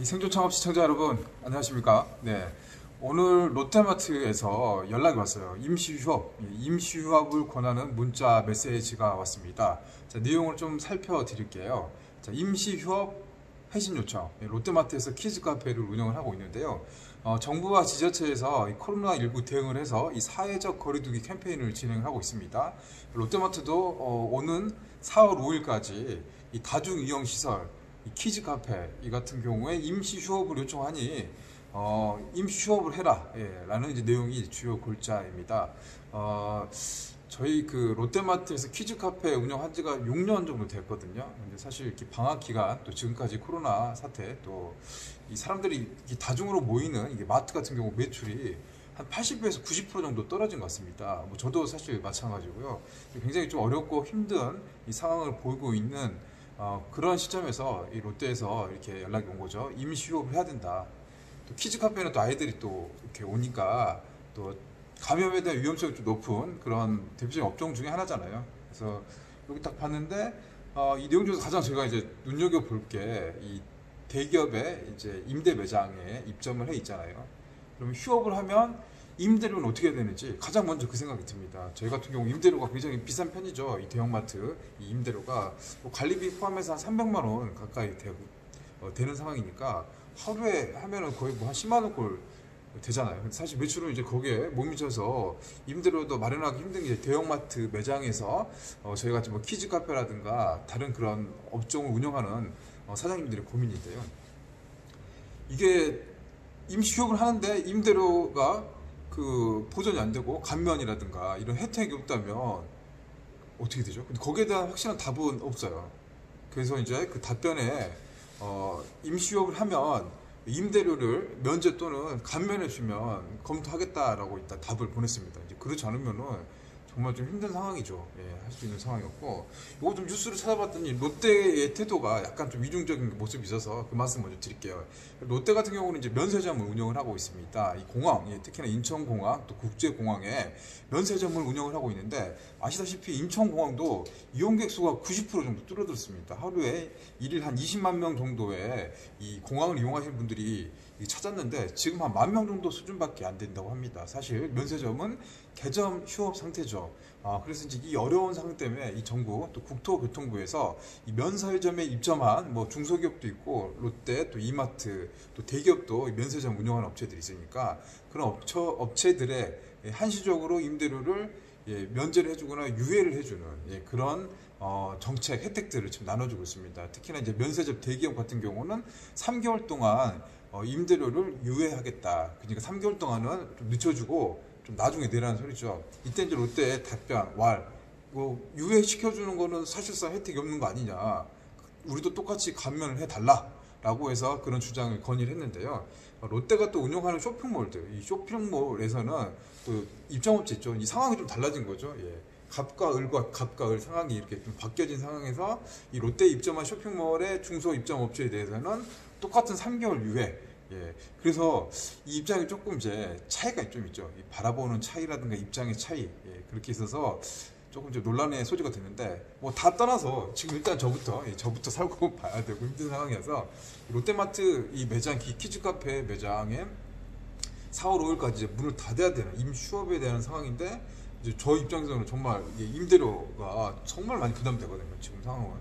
생존 창업 시청자 여러분, 안녕하십니까? 네, 오늘 롯데마트에서 연락이 왔어요. 임시 휴업을 권하는 문자 메시지가 왔습니다. 자, 내용을 좀 살펴드릴게요. 자, 임시 휴업 회신 요청. 롯데마트에서 키즈 카페를 운영을 하고 있는데요. 정부와 지자체에서 코로나19 대응을 해서 이 사회적 거리두기 캠페인을 진행하고 있습니다. 롯데마트도 오는 4월 5일까지 이 다중 이용 시설 이 키즈 카페 이 같은 경우에 임시 휴업을 요청하니 임시 휴업을 해라 라는 이제 내용이 주요 골자입니다. 저희 그 롯데마트에서 키즈 카페 운영한 지가 6년 정도 됐거든요. 근데 사실 이렇게 방학 기간 또 지금까지 코로나 사태 또 이 사람들이 다중으로 모이는 이게 마트 같은 경우 매출이 한 80에서 90% 정도 떨어진 것 같습니다. 뭐 저도 사실 마찬가지고요. 굉장히 좀 어렵고 힘든 이 상황을 보이고 있는 그런 시점에서 이 롯데에서 이렇게 연락이 온 거죠. 임시 휴업을 해야 된다. 또 키즈 카페는 또 아이들이 또 이렇게 오니까 또 감염에 대한 위험성이 좀 높은 그런 대표적인 업종 중에 하나잖아요. 그래서 여기 딱 봤는데 이 내용 중에서 가장 제가 이제 눈여겨 볼 게 이 대기업의 이제 임대 매장에 입점을 해 있잖아요. 그러면 휴업을 하면 임대료는 어떻게 해야 되는지 가장 먼저 그 생각이 듭니다. 저희 같은 경우 임대료가 굉장히 비싼 편이죠. 이 대형마트 이 임대료가 관리비 포함해서 한 300만 원 가까이 되는 상황이니까 하루에 하면은 거의 뭐 한 10만 원꼴 되잖아요. 근데 사실 매출은 이제 거기에 못 미쳐서 임대료도 마련하기 힘든 게 대형마트 매장에서 저희 같이 뭐 키즈 카페라든가 다른 그런 업종을 운영하는 사장님들의 고민인데요. 이게 임시 휴업을 하는데 임대료가 그 보전이 안 되고 감면이라든가 이런 혜택이 없다면 어떻게 되죠? 근데 거기에 대한 확실한 답은 없어요. 그래서 이제 그 답변에 임시휴업을 하면 임대료를 면제 또는 감면해 주면 검토하겠다라고 일단 답을 보냈습니다. 이제 그렇지 않으면은 정말 좀 힘든 상황이죠. 예, 할 수 있는 상황이었고, 이거 좀 뉴스를 찾아봤더니 롯데의 태도가 약간 좀 이중적인 모습이 있어서 그 말씀 먼저 드릴게요. 롯데 같은 경우는 이제 면세점을 운영을 하고 있습니다. 이 공항, 특히나 인천공항 또 국제공항에 면세점을 운영을 하고 있는데, 아시다시피 인천공항도 이용객 수가 90% 정도 줄어들었습니다. 하루에 일일 한 20만 명 정도의 이 공항을 이용하시는 분들이 찾았는데 지금 한 10,000명 정도 수준밖에 안 된다고 합니다. 사실 면세점은 개점 휴업 상태죠. 그래서 이제 이 어려운 상황 때문에 이 정부 또 국토교통부에서 이 면세점에 입점한 뭐 중소기업도 있고 롯데 또 이마트 또 대기업도 면세점 운영하는 업체들이 있으니까 그런 업체들의 한시적으로 임대료를 면제를 해주거나 유예를 해주는 그런 정책 혜택들을 지금 나눠주고 있습니다. 특히나 이제 면세점 대기업 같은 경우는 3개월 동안 임대료를 유예하겠다. 그러니까 3개월 동안은 좀 늦춰주고 좀 나중에 내라는 소리죠. 이때 이제 롯데의 답변, 뭐 유예시켜주는 거는 사실상 혜택이 없는 거 아니냐. 우리도 똑같이 감면을 해달라라고 해서 그런 주장을 건의를 했는데요. 롯데가 또 운영하는 쇼핑몰들, 이 쇼핑몰에서는 또 입점업체 있죠. 이 상황이 좀 달라진 거죠. 갑과 을 상황이 이렇게 좀 바뀌어진 상황에서 이 롯데 입점한 쇼핑몰의 중소 입점 업체에 대해서는 똑같은 3개월 유예. 그래서 이 입장이 조금 이제 차이가 좀 있죠. 이 바라보는 차이라든가 입장의 차이. 그렇게 있어서 조금 이제 논란의 소지가 됐는데 뭐 다 떠나서 지금 일단 저부터 살고 봐야 되고 힘든 상황이어서 롯데마트 이 매장 키즈 카페 매장에 4월 5일까지 이제 문을 닫아야 되는 임휴업에 대한 상황인데 이제 저 입장에서는 정말 임대료가 정말 많이 부담되거든요. 지금 상황은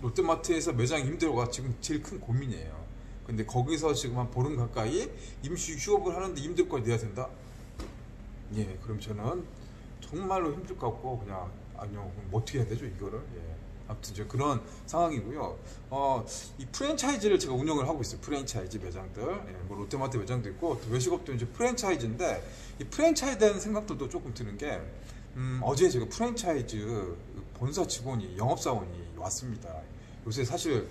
롯데마트에서 매장 임대료가 지금 제일 큰 고민이에요. 근데 거기서 지금 한 보름 가까이 임시 휴업을 하는데 임대료까지 내야 된다? 그럼 저는 정말로 힘들 것 같고 그냥 아니요, 그럼 어떻게 해야 되죠 이거를? 아무튼 이제 그런 상황이고요. 이 프랜차이즈를 제가 운영을 하고 있어요. 프랜차이즈 매장들, 뭐 롯데마트 매장도 있고 또 외식업도 이제 프랜차이즈인데 이 프랜차이즈에 대한 생각들도 조금 드는 게 어제 제가 프랜차이즈 본사 직원이 영업사원이 왔습니다. 요새 사실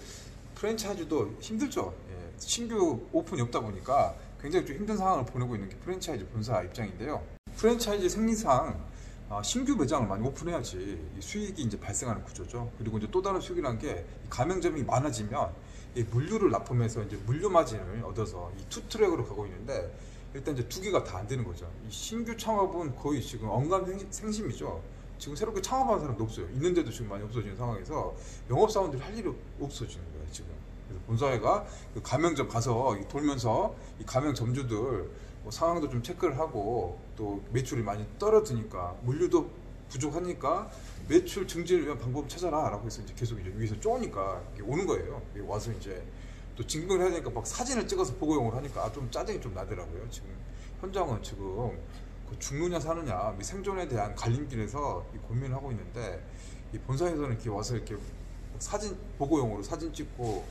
프랜차이즈도 힘들죠. 신규 오픈이 없다 보니까 굉장히 좀 힘든 상황을 보내고 있는 게 프랜차이즈 본사 입장인데요. 프랜차이즈 생리상 신규 매장을 많이 오픈해야지 수익이 이제 발생하는 구조죠. 그리고 이제 또 다른 수익이라는 게 가맹점이 많아지면 물류를 납품해서 이제 물류 마진을 얻어서 이 투트랙으로 가고 있는데 일단 이제 두 개가 다 안 되는 거죠. 이 신규 창업은 거의 지금 언감생심이죠. 지금 새롭게 창업하는 사람도 없어요. 있는데도 지금 많이 없어지는 상황에서 영업사원들이 할 일이 없어지는 거예요, 지금. 그래서 본사회가 그 가맹점 가서 돌면서 이 가맹점주들 뭐 상황도 좀 체크를 하고 또 매출이 많이 떨어지니까 물류도 부족하니까 매출 증진을 위한 방법을 찾아라 라고 해서 이제 계속 이제 위에서 쪼으니까 오는 거예요. 와서 이제 또 증명을 해야 되니까 막 사진을 찍어서 보고용을 하니까 좀 짜증이 좀 나더라고요. 지금 현장은 지금 그 죽느냐 사느냐 생존에 대한 갈림길에서 고민을 하고 있는데 이 본사에서는 이렇게 와서 이렇게 사진 보고용으로 사진 찍고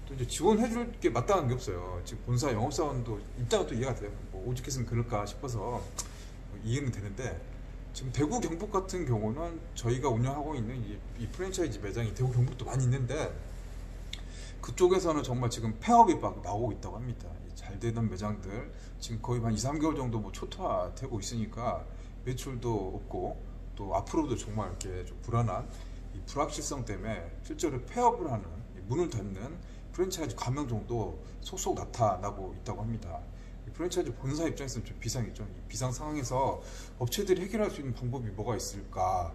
또 이제 지원해줄 게 마땅한 게 없어요. 지금 본사 영업사원도 입장은 또 이해가 돼요. 뭐 오죽했으면 그럴까 싶어서 뭐 이해는 되는데 지금 대구 경북 같은 경우는 저희가 운영하고 있는 이 프랜차이즈 매장이 대구 경북도 많이 있는데 그쪽에서는 정말 지금 폐업이 막 나오고 있다고 합니다. 잘 되던 매장들 지금 거의 한 2, 3개월 정도 뭐 초토화되고 있으니까 매출도 없고 또 앞으로도 정말 이렇게 좀 불안한 이 불확실성 때문에 실제로 폐업을 하는 문을 닫는 프랜차이즈 가맹 정도 속속 나타나고 있다고 합니다. 프랜차이즈 본사 입장에서는 좀 비상이죠. 이 비상 상황에서 업체들이 해결할 수 있는 방법이 뭐가 있을까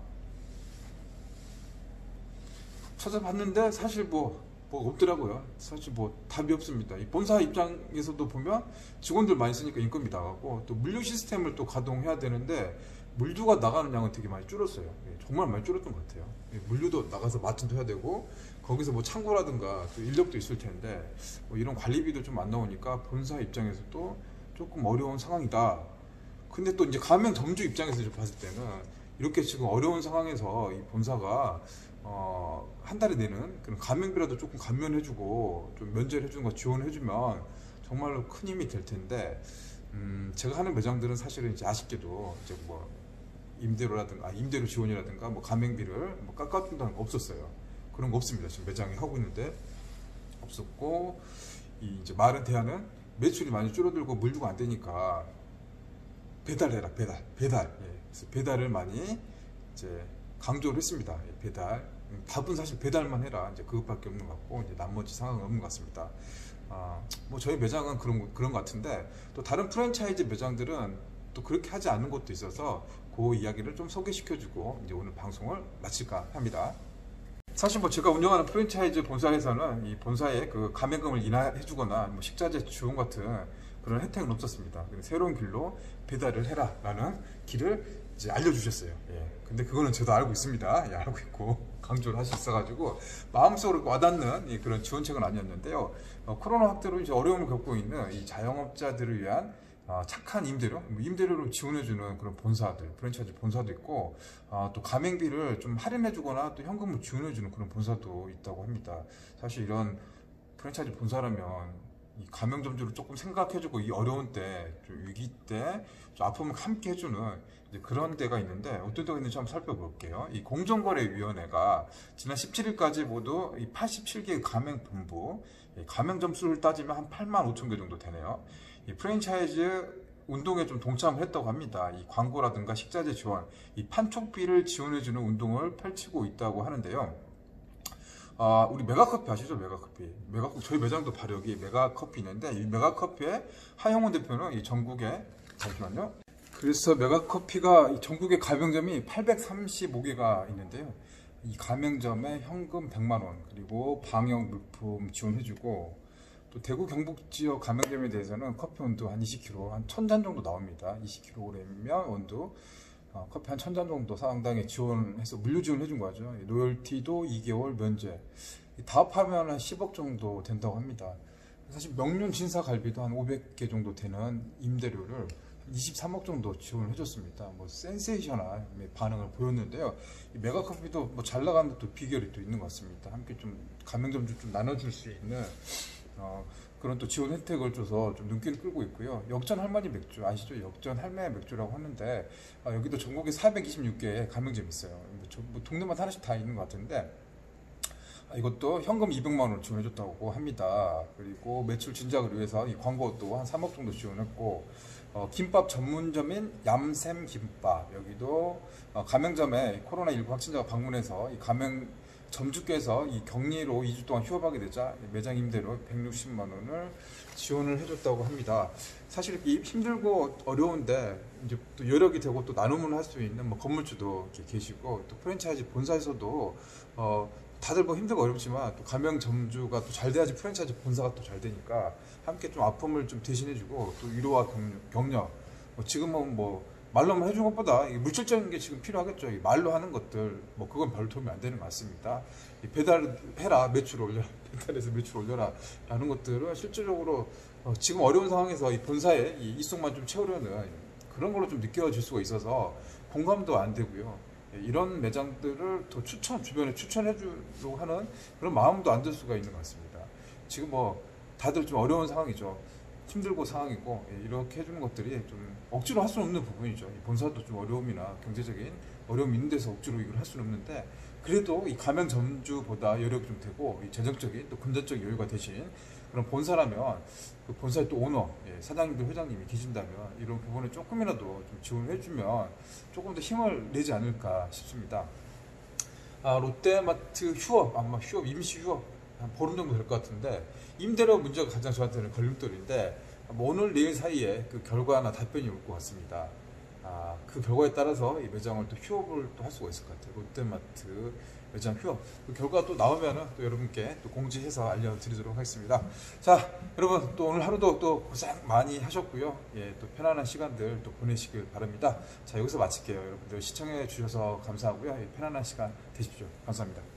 찾아봤는데 사실 뭐 없더라고요. 사실 뭐 답이 없습니다. 이 본사 입장에서도 보면 직원들 많이 쓰니까 인건비 나가고 또 물류 시스템을 또 가동해야 되는데 물류가 나가는 양은 되게 많이 줄었어요. 정말 많이 줄었던 것 같아요. 물류도 나가서 마진도 해야 되고 거기서 뭐 창고라든가 또 인력도 있을 텐데 뭐 이런 관리비도 좀 안 나오니까 본사 입장에서도 조금 어려운 상황이다. 근데 또 이제 가맹점주 입장에서 봤을 때는 이렇게 지금 어려운 상황에서 이 본사가 한 달에 내는 그런 가맹비라도 조금 감면해주고 좀 면제해주는 거 지원해주면 정말로 큰 힘이 될 텐데 제가 하는 매장들은 사실은 이제 아쉽게도 이제 뭐 임대료 지원이라든가 뭐 가맹비를 뭐 깎아준다는 거 없었어요. 그런 거 없습니다. 지금 매장에 하고 있는데 없었고 이제 말은 대안은 매출이 많이 줄어들고 물류가 안 되니까 배달해라 배달. 예. 그래서 배달을 많이 이제 강조를 했습니다. 예, 배달. 답은 사실 배달만 해라. 이제 그것밖에 없는 것 같고 이제 나머지 상황은 없는 것 같습니다. 뭐 저희 매장은 그런 것 같은데 또 다른 프랜차이즈 매장들은 또 그렇게 하지 않는 곳도 있어서 그 이야기를 좀 소개시켜주고 이제 오늘 방송을 마칠까 합니다. 사실 뭐 제가 운영하는 프랜차이즈 본사에서는 이 본사에 그 가맹금을 인하해주거나 뭐 식자재 지원 같은 그런 혜택은 없었습니다. 새로운 길로 배달을 해라라는 길을 이제 알려주셨어요. 예. 근데 그거는 저도 알고 있습니다. 예, 알고 있고 강조를 할 수 있어가지고 마음속으로 와닿는 그런 지원책은 아니었는데요. 코로나 확대로 이제 어려움을 겪고 있는 이 자영업자들을 위한 착한 임대료를 지원해주는 그런 본사들, 프랜차이즈 본사도 있고, 또 가맹비를 좀 할인해주거나 또 현금을 지원해주는 그런 본사도 있다고 합니다. 사실 이런 프랜차이즈 본사라면 이 가맹점주를 조금 생각해주고 이 어려운 때, 좀 위기 때, 좀 아픔을 함께 해주는 이제 그런 데가 있는데 어떤 데가 있는지 한번 살펴볼게요. 이 공정거래위원회가 지난 17일까지 모두 이 87개 가맹본부, 가맹점 수를 따지면 한 8만 5천 개 정도 되네요. 이 프랜차이즈 운동에 좀 동참을 했다고 합니다. 이 광고라든가 식자재 지원, 이 판촉비를 지원해주는 운동을 펼치고 있다고 하는데요. 우리 메가커피 아시죠? 메가커피. 저희 매장도 바로 여기 메가커피 있는데 이 메가커피의 하형원 대표는 이 전국에 잠시만요. 그래서 메가커피가 이 전국의 가맹점이 835개가 있는데요. 이 가맹점에 현금 100만 원 그리고 방역 물품 지원해주고 또 대구 경북 지역 가맹점에 대해서는 커피 온도 한 20kg, 한 1000잔 정도 나옵니다. 20kg면 온도 커피 한 1000잔 정도 상당히 지원해서 물류 지원해 준 거죠. 로열티도 2개월 면제. 다 합하면 한 10억 정도 된다고 합니다. 사실 명륜 진사 갈비도 한 500개 정도 되는 임대료를 23억 정도 지원을 해줬습니다. 뭐 센세이셔널 반응을 보였는데요. 이 메가커피도 뭐 잘 나가는 것도 비결이 또 있는 것 같습니다. 함께 좀 가맹점주 좀 나눠줄 수 있는 그런 또 지원 혜택을 줘서 좀 눈길을 끌고 있고요. 역전 할머니 맥주 아시죠? 역전 할매 맥주라고 하는데 여기도 전국에 426개의 가맹점이 있어요. 뭐 동네마다 하나씩 다 있는 것 같은데 이것도 현금 200만 원을 지원해줬다고 합니다. 그리고 매출 진작을 위해서 이 광고도 한 3억 정도 지원했고 김밥 전문점인 얌샘 김밥 여기도 가맹점에 코로나19 확진자가 방문해서 이 가맹 점주께서 이 격리로 2주 동안 휴업하게 되자 매장 임대료 160만 원을 지원을 해줬다고 합니다. 사실 이렇게 힘들고 어려운데 이제 또 여력이 되고 또 나눔을 할 수 있는 뭐 건물주도 이렇게 계시고 또 프랜차이즈 본사에서도 다들 뭐 힘들고 어렵지만 또 가맹점주가 또 잘 돼야지 프랜차이즈 본사가 또 잘 되니까 함께 좀 아픔을 좀 대신해주고 또 위로와 격려. 지금은 뭐 말로만 해준 것보다 물질적인 게 지금 필요하겠죠. 이 말로 하는 것들 뭐 그건 별 도움이 안 되는 것 같습니다. 배달해라, 매출 올려라, 배달해서 매출 올려라 라는 것들은 실질적으로 지금 어려운 상황에서 이 본사의 이 입속만 좀 채우려는 그런 걸로 좀 느껴질 수가 있어서 공감도 안 되고요. 이런 매장들을 더 주변에 추천해주려고 하는 그런 마음도 안 들 수가 있는 것 같습니다. 지금 뭐 다들 좀 어려운 상황이죠. 힘들고 상황이고 이렇게 해주는 것들이 좀 억지로 할 수는 없는 부분이죠. 이 본사도 좀 어려움이나 경제적인 어려움이 있는 데서 억지로 이걸 할 수는 없는데 그래도 이 가맹점주보다 여력이 좀 되고 이 재정적인 또 금전적 여유가 되신 그런 본사라면 그 본사의 또 오너, 사장님들 회장님이 계신다면 이런 부분을 조금이라도 좀 지원을 해주면 조금 더 힘을 내지 않을까 싶습니다. 롯데마트 휴업, 아마 휴업, 임시 휴업 한 보름 정도 될 것 같은데 임대료 문제가 가장 저한테는 걸림돌인데 뭐 오늘 내일 사이에 그 결과나 답변이 올 것 같습니다. 그 결과에 따라서 이 매장을 또 휴업을 또 할 수가 있을 것 같아요. 롯데마트 매장 휴업. 그 결과 또 나오면은 또 여러분께 또 공지해서 알려드리도록 하겠습니다. 자, 여러분 또 오늘 하루도 또 고생 많이 하셨고요. 또 편안한 시간들 또 보내시길 바랍니다. 자, 여기서 마칠게요. 여러분들 시청해 주셔서 감사하고요. 편안한 시간 되십시오. 감사합니다.